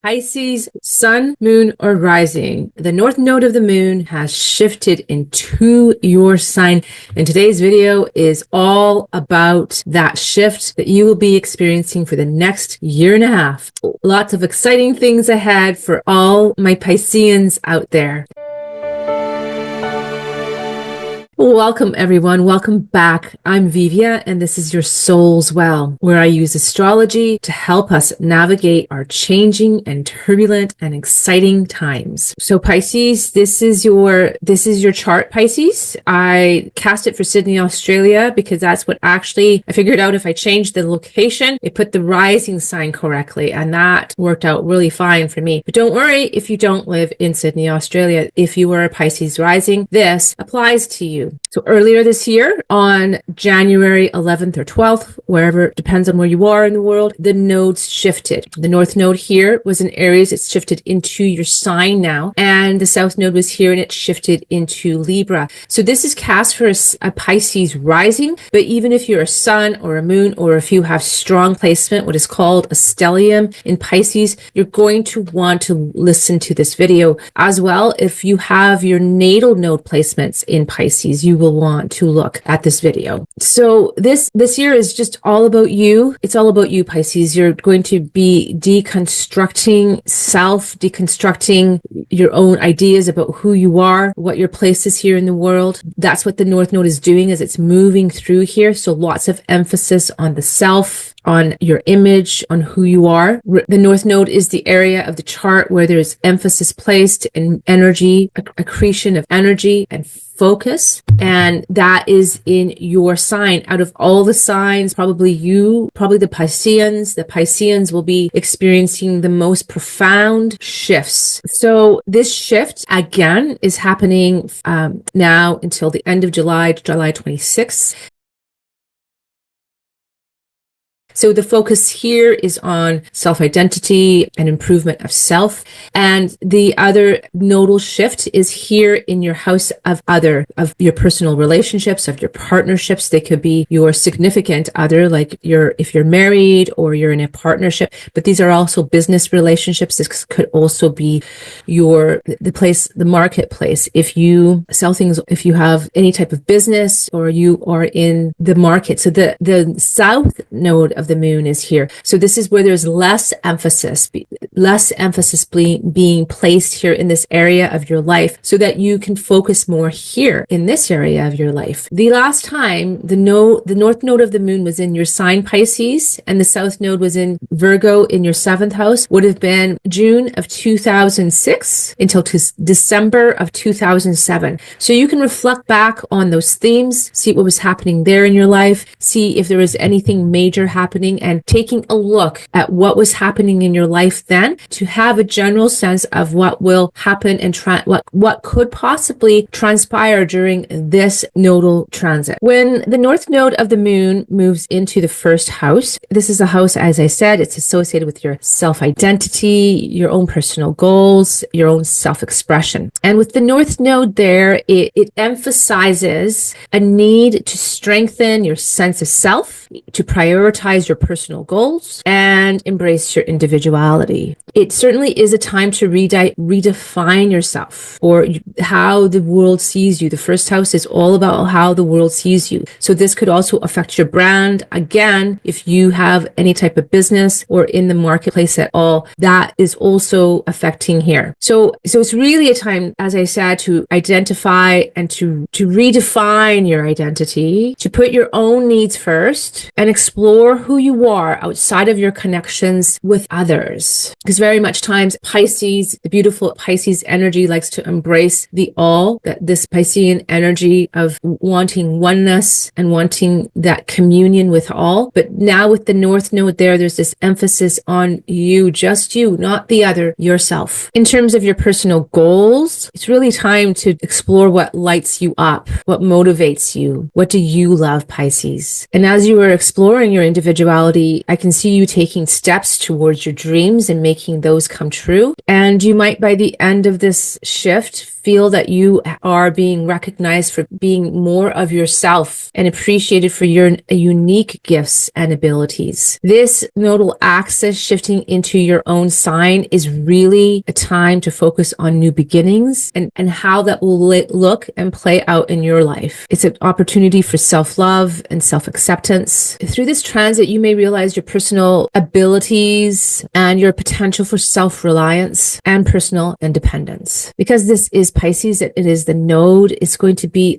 Pisces, sun, moon, or rising. The north node of the moon has shifted into your sign. And today's video is all about that shift that you will be experiencing for the next year and a half. Lots of exciting things ahead for all my Pisceans out there. Welcome everyone. Welcome back. I'm Vivía and this is your Soul's Well, where I use astrology to help us navigate our changing and turbulent and exciting times. So Pisces, this is your chart, Pisces. I cast it for Sydney, Australia, because that's what actually I figured out. If I changed the location, it put the rising sign correctly, and that worked out really fine for me. But don't worry if you don't live in Sydney, Australia. If you are a Pisces rising, this applies to you. So earlier this year, on January 11th or 12th, wherever, depends on where you are in the world, the nodes shifted. The north node here was in Aries. It's shifted into your sign now. And the south node was here and it shifted into Libra. So this is cast for a Pisces rising. But even if you're a sun or a moon, or if you have strong placement, what is called a stellium in Pisces, you're going to want to listen to this video. As well, if you have your natal node placements in Pisces, you will want to look at this video. So this year is just all about you. It's all about you, Pisces. You're going to be deconstructing your own ideas about who you are, what your place is here in the world. That's what the north node is doing, as it's moving through here. So lots of emphasis on the self, on your image, on who you are. The north node is the area of the chart where there's emphasis placed in energy, accretion of energy and focus, and that is in your sign. Out of all the signs, probably the Pisceans will be experiencing the most profound shifts. So this shift again is happening now until the end of July 26th. So the focus here is on self-identity and improvement of self. And the other nodal shift is here in your house of your personal relationships, of your partnerships. They could be your significant other, like if you're married or you're in a partnership, but these are also business relationships. This could also be the marketplace. If you sell things, if you have any type of business, or you are in the market. So the south node of the moon is here. So this is where there's less emphasis being placed here in this area of your life, so that you can focus more here in this area of your life. The last time the north node of the moon was in your sign, Pisces, and the south node was in Virgo in your 7th house, would have been June of 2006 until December of 2007. So you can reflect back on those themes, see what was happening there in your life, see if there was anything major happening, and taking a look at what was happening in your life then, to have a general sense of what will happen and what could possibly transpire during this nodal transit. When the north node of the moon moves into the 1st house, this is a house, as I said, it's associated with your self-identity, your own personal goals, your own self-expression. And with the north node there, it emphasizes a need to strengthen your sense of self, to prioritize your personal goals, and embrace your individuality. It certainly is a time to redefine yourself, or how the world sees you. The 1st house is all about how the world sees you. So this could also affect your brand. Again, if you have any type of business or in the marketplace at all, that is also affecting here. So it's really a time, as I said, to identify and to redefine your identity, to put your own needs first, and explore who you are outside of your connections with others. Because very much times Pisces, the beautiful Pisces energy, likes to embrace the all, that this Piscean energy of wanting oneness and wanting that communion with all. But now with the north node there's this emphasis on you, just you, not the other, yourself. In terms of your personal goals, it's really time to explore what lights you up, what motivates you, what do you love, Pisces. And as you are exploring your individuality, individuality. I can see you taking steps towards your dreams and making those come true. And you might, by the end of this shift, feel that you are being recognized for being more of yourself and appreciated for your unique gifts and abilities. This nodal axis shifting into your own sign is really a time to focus on new beginnings and how that will look and play out in your life. It's an opportunity for self-love and self-acceptance. Through this transit, you may realize your personal abilities and your potential for self-reliance and personal independence. Because this is Pisces, it is the node. It's going to be,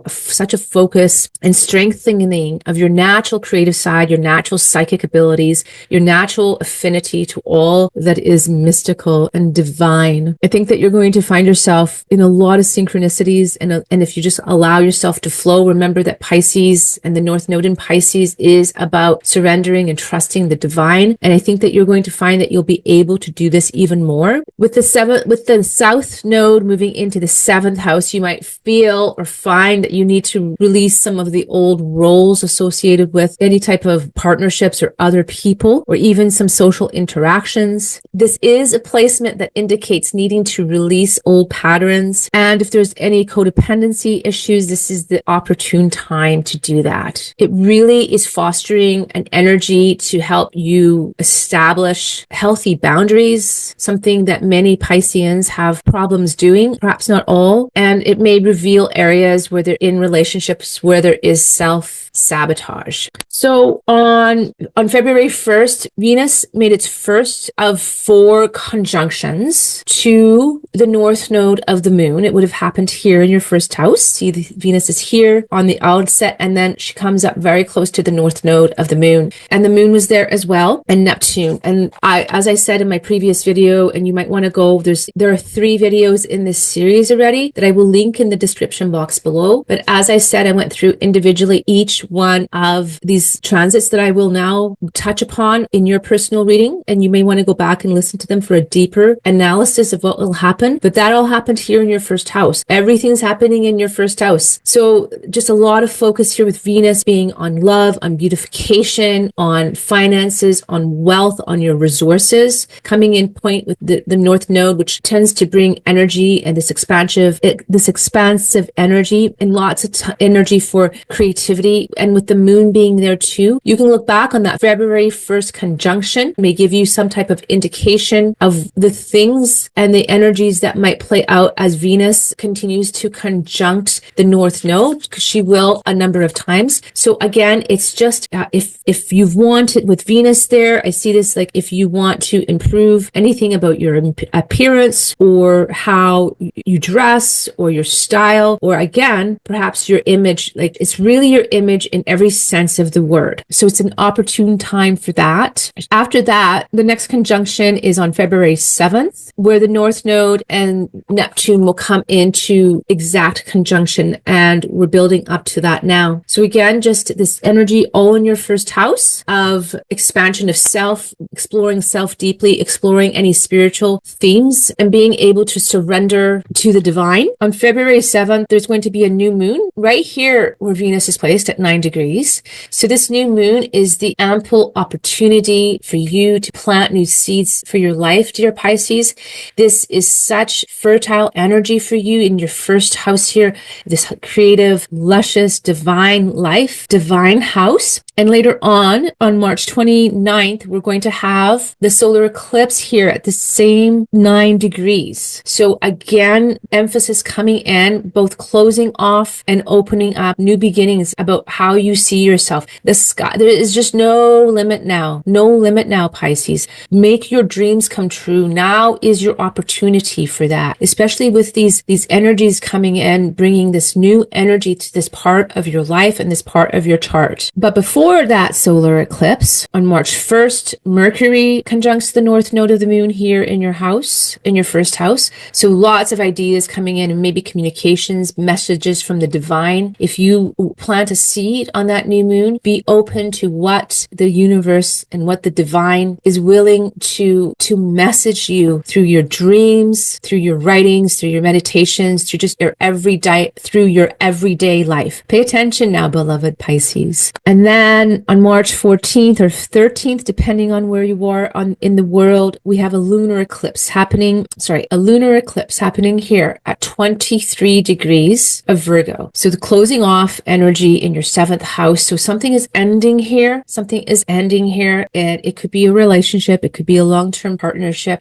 such a focus and strengthening of your natural creative side, your natural psychic abilities, your natural affinity to all that is mystical and divine. I think that you're going to find yourself in a lot of synchronicities, and if you just allow yourself to flow, remember that Pisces and the North Node in Pisces is about surrendering and trusting the divine. And I think that you're going to find that you'll be able to do this even more. With the South Node moving into the 7th house, you might feel or find that you need to release some of the old roles associated with any type of partnerships or other people, or even some social interactions. This is a placement that indicates needing to release old patterns. And if there's any codependency issues, this is the opportune time to do that. It really is fostering an energy to help you establish healthy boundaries, something that many Pisceans have problems doing, perhaps not all. And it may reveal areas where they're in relationships where there is self-sabotage. So on February 1st, Venus made its first of 4 conjunctions to the North Node of the Moon. It would have happened here in your first house. See, Venus is here on the outset, and then she comes up very close to the North Node of the Moon. And the Moon was there as well, and Neptune. And as I said in my previous video, and you might want to go, there are 3 videos in this series already that I will link in the description box below. But as I said, I went through individually each one of these transits that I will now touch upon in your personal reading, and you may want to go back and listen to them for a deeper analysis of what will happen. But that all happened here in your first house. Everything's happening in your first house. So just a lot of focus here with Venus being on love, on beautification, on finances, on wealth, on your resources, coming in point with the North Node, which tends to bring energy and this expansive energy and lots of energy for creativity. And with the Moon being there too, you can look back on that February 1st conjunction, may give you some type of indication of the things and the energies that might play out as Venus continues to conjunct the North Node, because she will a number of times. So again, it's just if you've wanted with Venus there, I see this like if you want to improve anything about your appearance or how you dress or your style, or again, perhaps your image, like it's really your image in every sense of the word. So it's an opportune time for that. After that, the next conjunction is on February 7th, where the North Node and Neptune will come into exact conjunction, and we're building up to that now. So again, just this energy all in your first house of expansion of self, exploring self deeply, exploring any spiritual themes, and being able to surrender to the divine. On February 7th, there's going to be a new moon right here where Venus is placed at 9 degrees. So this new moon is the ample opportunity for you to plant new seeds for your life, dear Pisces. This is such fertile energy for you in your first house here, this creative, luscious, divine life, divine house. And later on March 29th, we're going to have the solar eclipse here at the same 9 degrees. So again, emphasis coming in, both closing off and opening up new beginnings about how you see yourself. The sky, there is just no limit now. No limit now, Pisces. Make your dreams come true. Now is your opportunity for that, especially with these energies coming in, bringing this new energy to this part of your life and this part of your chart. But before that solar eclipse, on March 1st, Mercury conjuncts the North Node of the Moon here in your house, in your first house. So lots of ideas coming in, and maybe communications, messages from the divine. If you plant a seed on that new moon, be open to what the universe and what the divine is willing to message you through your dreams, through your writings, through your meditations, through just your everyday life. Pay attention now, beloved Pisces. And then then on March 14th or 13th, depending on where you are in the world, we have a lunar eclipse happening here at 23 degrees of Virgo. So the closing off energy in your 7th house. So something is ending here. And it could be a relationship. It could be a long-term partnership.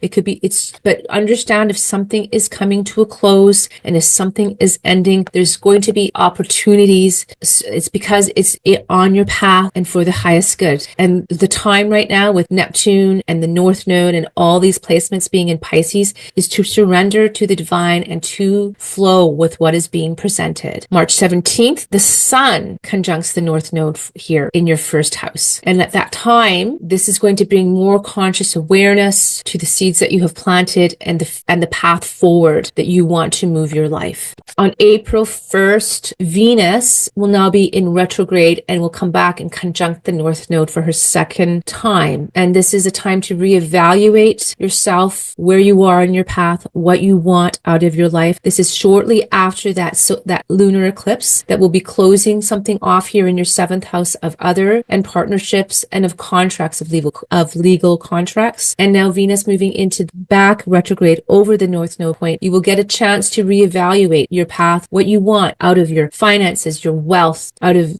But understand, if something is coming to a close and if something is ending, there's going to be opportunities. It's because it's on your path and for the highest good. And the time right now with Neptune and the North Node and all these placements being in Pisces is to surrender to the divine and to flow with what is being presented. March 17th, the Sun conjuncts the North Node here in your 1st house. And at that time, this is going to bring more conscious awareness to the seeds that you have planted and the path forward that you want to move your life. On April 1st, Venus will now be in retrograde and will come back and conjunct the North Node for her 2nd time. And this is a time to reevaluate yourself, where you are in your path, what you want out of your life. This is shortly after that lunar eclipse that will be closing something off here in your 7th house of other and partnerships and of contracts, of legal contracts. And now Venus moving into back retrograde over the North Node point. You will get a chance to reevaluate your path, what you want out of your finances, your wealth, out of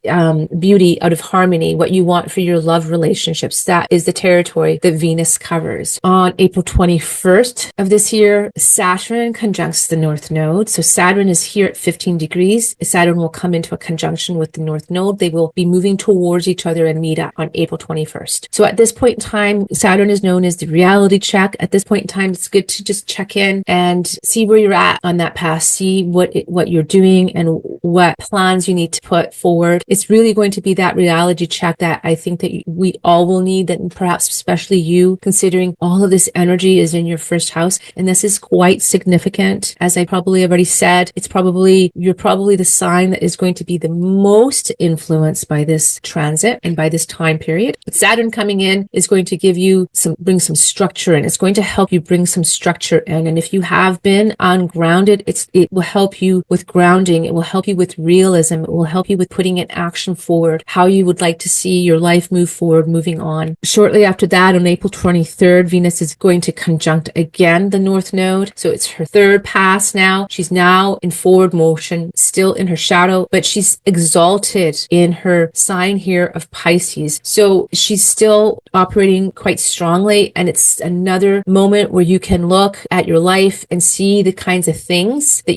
beauty, out of harmony, what you want for your love relationships. That is the territory that Venus covers. On April 21st of this year, Saturn conjuncts the North Node. So Saturn is here at 15 degrees. Saturn will come into a conjunction with the North Node. They will be moving towards each other and meet up on April 21st. So at this point in time, Saturn is known as the reality check. At this point in time, it's good to just check in and see where you're at on that path, see what you're doing and what plans you need to put forward. It's really going to be that reality check that I think that we all will need, that perhaps especially you, considering all of this energy is in your 1st house. And this is quite significant. As I probably already said, you're probably the sign that is going to be the most influenced by this transit and by this time period. But Saturn coming in is going to bring some structure in. It's going to help you bring some structure in. And if you have been ungrounded, it will help you with grounding. It will help you with realism. It will help you with putting in action forward, how you would like to see your life move forward, moving on. Shortly after that, on April 23rd, Venus is going to conjunct again the North Node. So it's her 3rd pass now. She's now in forward motion, still in her shadow, but she's exalted in her sign here of Pisces. So she's still operating quite strongly. And it's another moment where you can look at your life and see the kinds of things that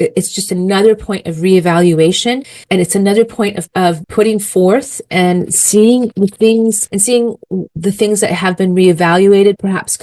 it's just another point of reevaluation. And it's another point of putting forth and seeing the things that have been reevaluated perhaps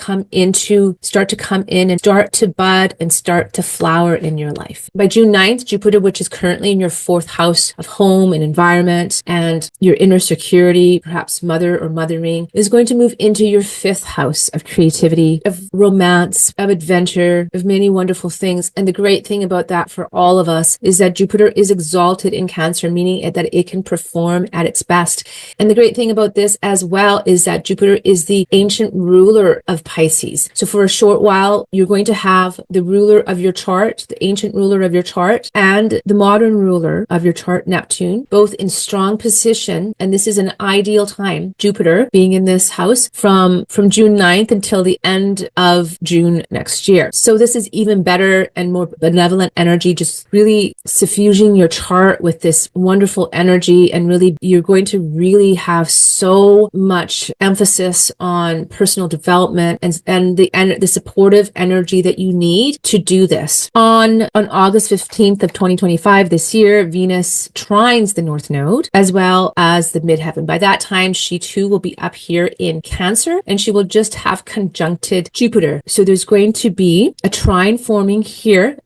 start to come in and start to bud and start to flower in your life. By June 9th, Jupiter, which is currently in your 4th house of home and environment and your inner security, perhaps mother or mothering, is going to move into your 5th house of creativity, of romance, of adventure, of many wonderful things. And the great thing about that for all of us is that Jupiter is exalted in Cancer, meaning that it can perform at its best. And the great thing about this as well is that Jupiter is the ancient ruler of Pisces. So for a short while, you're going to have the ruler of your chart, the ancient ruler of your chart, and the modern ruler of your chart, Neptune, both in strong position. And this is an ideal time, Jupiter being in this house from June 9th until the end of June next year. So this is even better and more benevolent energy, just really suffusing your chart with this wonderful energy. And really, you're going to really have so much emphasis on personal development and the supportive energy that you need to do this. On August 15th of 2025, this year, Venus trines the North Node as well as the midheaven. By that time, she too will be up here in Cancer, and she will just have conjuncted Jupiter. So there's going to be a trine forming here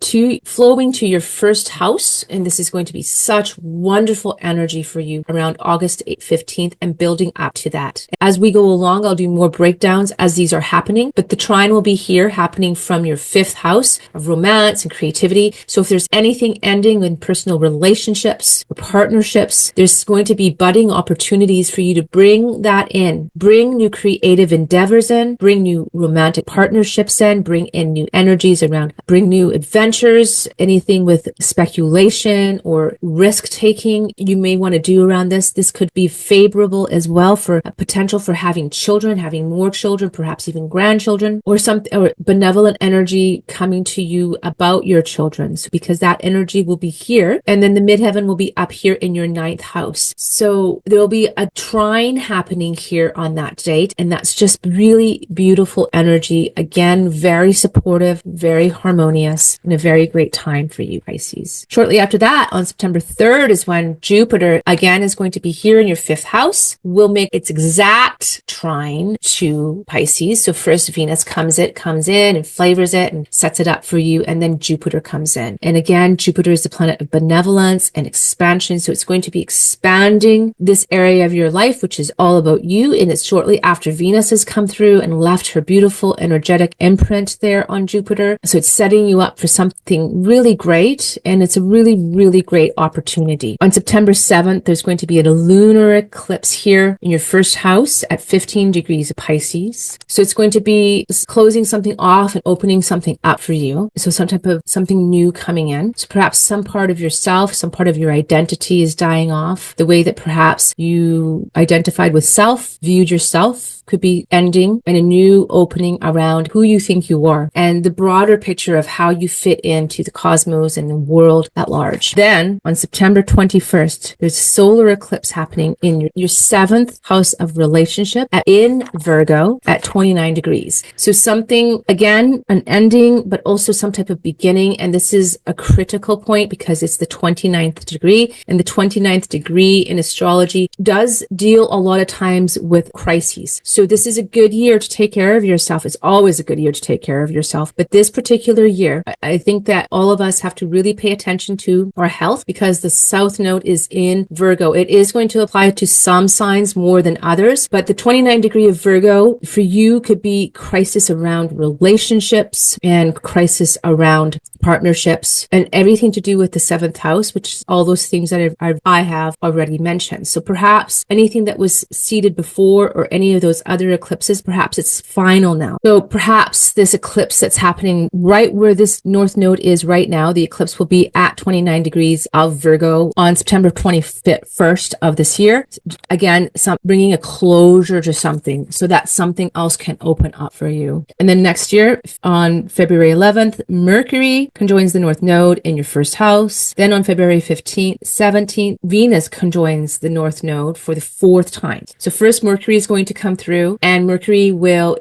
flowing to your 1st house. And this is going to be such wonderful energy for you around August 15th and building up to that. As we go along, I'll do more breakdowns as these are happening, but the trine will be here happening from your 5th house of romance and creativity. So if there's anything ending in personal relationships or partnerships, there's going to be budding opportunities for you to bring that in, bring new creative endeavors in, bring new romantic partnerships in, bring in new energies around, bring new adventures, anything with speculation or risk taking you may want to do around this. This could be favorable as well for a potential for having children, having more children, perhaps even grandchildren, or something, or benevolent energy coming to you about your children. So because that energy will be here, and then the midheaven will be up here in your ninth house. So there will be a trine happening here on that date, and that's just really beautiful energy. Again, very supportive, very harmonious, and a very great time for you, Pisces. Shortly after that, on September 3rd, is when Jupiter again is going to be here in your fifth house, will make its exact trine to Pisces. So first Venus comes in and flavors it and sets it up for you, and then Jupiter comes in. And again, Jupiter is the planet of benevolence and expansion, so it's going to be expanding this area of your life, which is all about you. And it's shortly after Venus has come through and left her beautiful energetic imprint there on Jupiter. So it's setting you up for something really great, and it's a really, really great opportunity. On September 7th, there's going to be a lunar eclipse here in your first house at 15 degrees of Pisces. So it's going to be closing something off and opening something up for you. So some type of something new coming in. So perhaps some part of yourself, some part of your identity is dying off. The way that perhaps you identified with self, viewed yourself, could be ending, and a new opening around who you think you are and the broader picture of how you fit into the cosmos and the world at large. Then on September 21st, there's a solar eclipse happening in your seventh house of relationship in Virgo at 29 degrees. So something, again, an ending, but also some type of beginning. And this is a critical point because it's the 29th degree, and the 29th degree in astrology does deal a lot of times with crises. So this is a good year to take care of yourself. It's always a good year to take care of yourself. But this particular year, I think that all of us have to really pay attention to our health because the South Node is in Virgo. It is going to apply to some signs more than others, but the 29 degree of Virgo for you could be crisis around relationships and crisis around partnerships and everything to do with the seventh house, which is all those things that I have already mentioned. So perhaps anything that was seeded before or any of those other eclipses, perhaps it's final now. So perhaps this eclipse that's happening right where this North Node is right now, the eclipse will be at 29 degrees of Virgo on September 21st of this year. Again, bringing a closure to something so that something else can open up for you. And then next year on February 11th, Mercury conjoins the North Node in your first house. Then on February 15th, 17th, Venus conjoins the North Node for the fourth time. So first Mercury is going to come through, and Mercury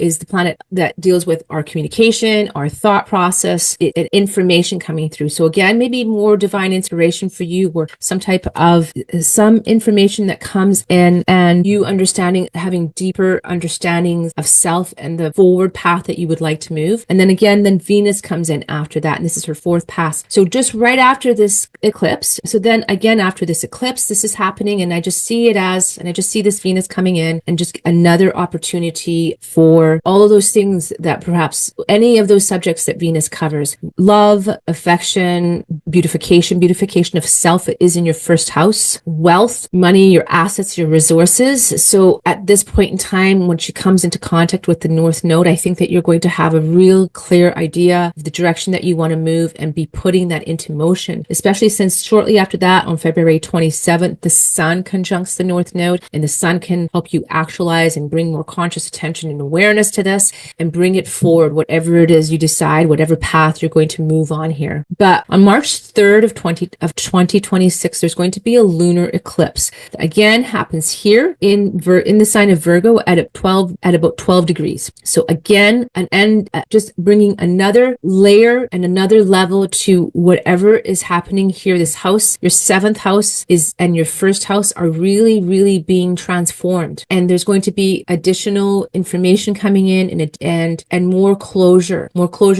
is the planet that deals with our communication, our thought process, and information coming through. So again, maybe more divine inspiration for you, or some information that comes in and you having deeper understandings of self and the forward path that you would like to move. And then again, Venus comes in after that, and this is her fourth pass. So just right after this eclipse. So then again, after this eclipse, this is happening, and I just see this Venus coming in and just another opportunity for all of those things that perhaps any of those subjects that Venus covers: love, affection, beautification of self. It is in your first house, wealth, money, your assets, your resources. So at this point in time, when she comes into contact with the North Node, I think that you're going to have a real clear idea of the direction that you want to move and be putting that into motion, especially since shortly after that, on February 27th, the Sun conjuncts the North Node, and the Sun can help you actualize and bring more conscious attention and awareness to this and bring it forward, whatever it is you decide, whatever path you're going to move on here. But on March 3rd of 2026, there's going to be a lunar eclipse that again happens here in the sign of Virgo at about 12 degrees. So again, just bringing another layer and another level to whatever is happening here. This house, your seventh house and your first house are really, really being transformed. And there's going to be additional information coming in and more closure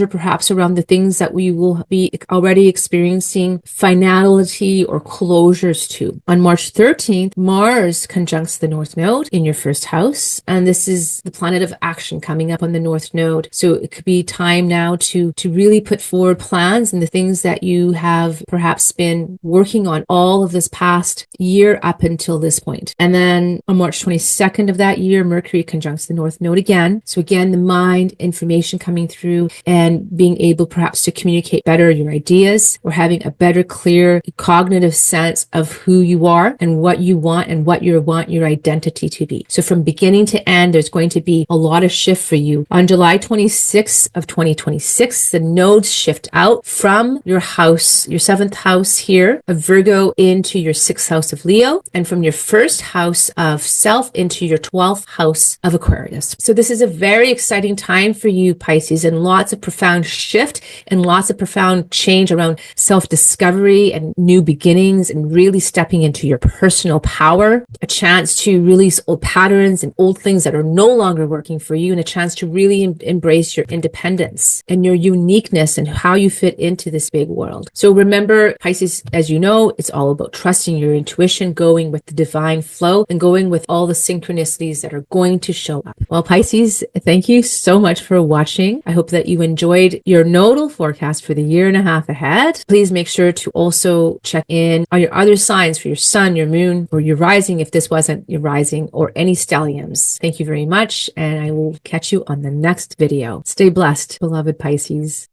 perhaps around the things that we will be already experiencing finality or closures to. On March 13th, Mars conjuncts the North Node in your first house, and this is the planet of action coming up on the North Node. So it could be time now to really put forward plans and the things that you have perhaps been working on all of this past year up until this point. And then on March 22nd of that year, Mercury conjuncts the North Node again. So again, the mind, information coming through and being able perhaps to communicate better your ideas, or having a better, clear cognitive sense of who you are and what you want and what you want your identity to be. So from beginning to end, there's going to be a lot of shift for you. On July 26th of 2026, the nodes shift out from your house, your 7th house here of Virgo, into your 6th house of Leo, and from your 1st house of self into your 12th house of Aquarius. So this is a very exciting time for you, Pisces, and lots of profound shift and lots of profound change around self-discovery and new beginnings and really stepping into your personal power, a chance to release old patterns and old things that are no longer working for you, and a chance to really embrace your independence and your uniqueness and how you fit into this big world. So remember, Pisces, as you know, it's all about trusting your intuition, going with the divine flow, and going with all the synchronicities that are going to show up. Well, Pisces, thank you so much for watching. I hope that you enjoyed your nodal forecast for the year and a half ahead. Please make sure to also check in on your other signs for your sun, your moon, or your rising if this wasn't your rising, or any stelliums. Thank you very much, and I will catch you on the next video. Stay blessed, beloved Pisces.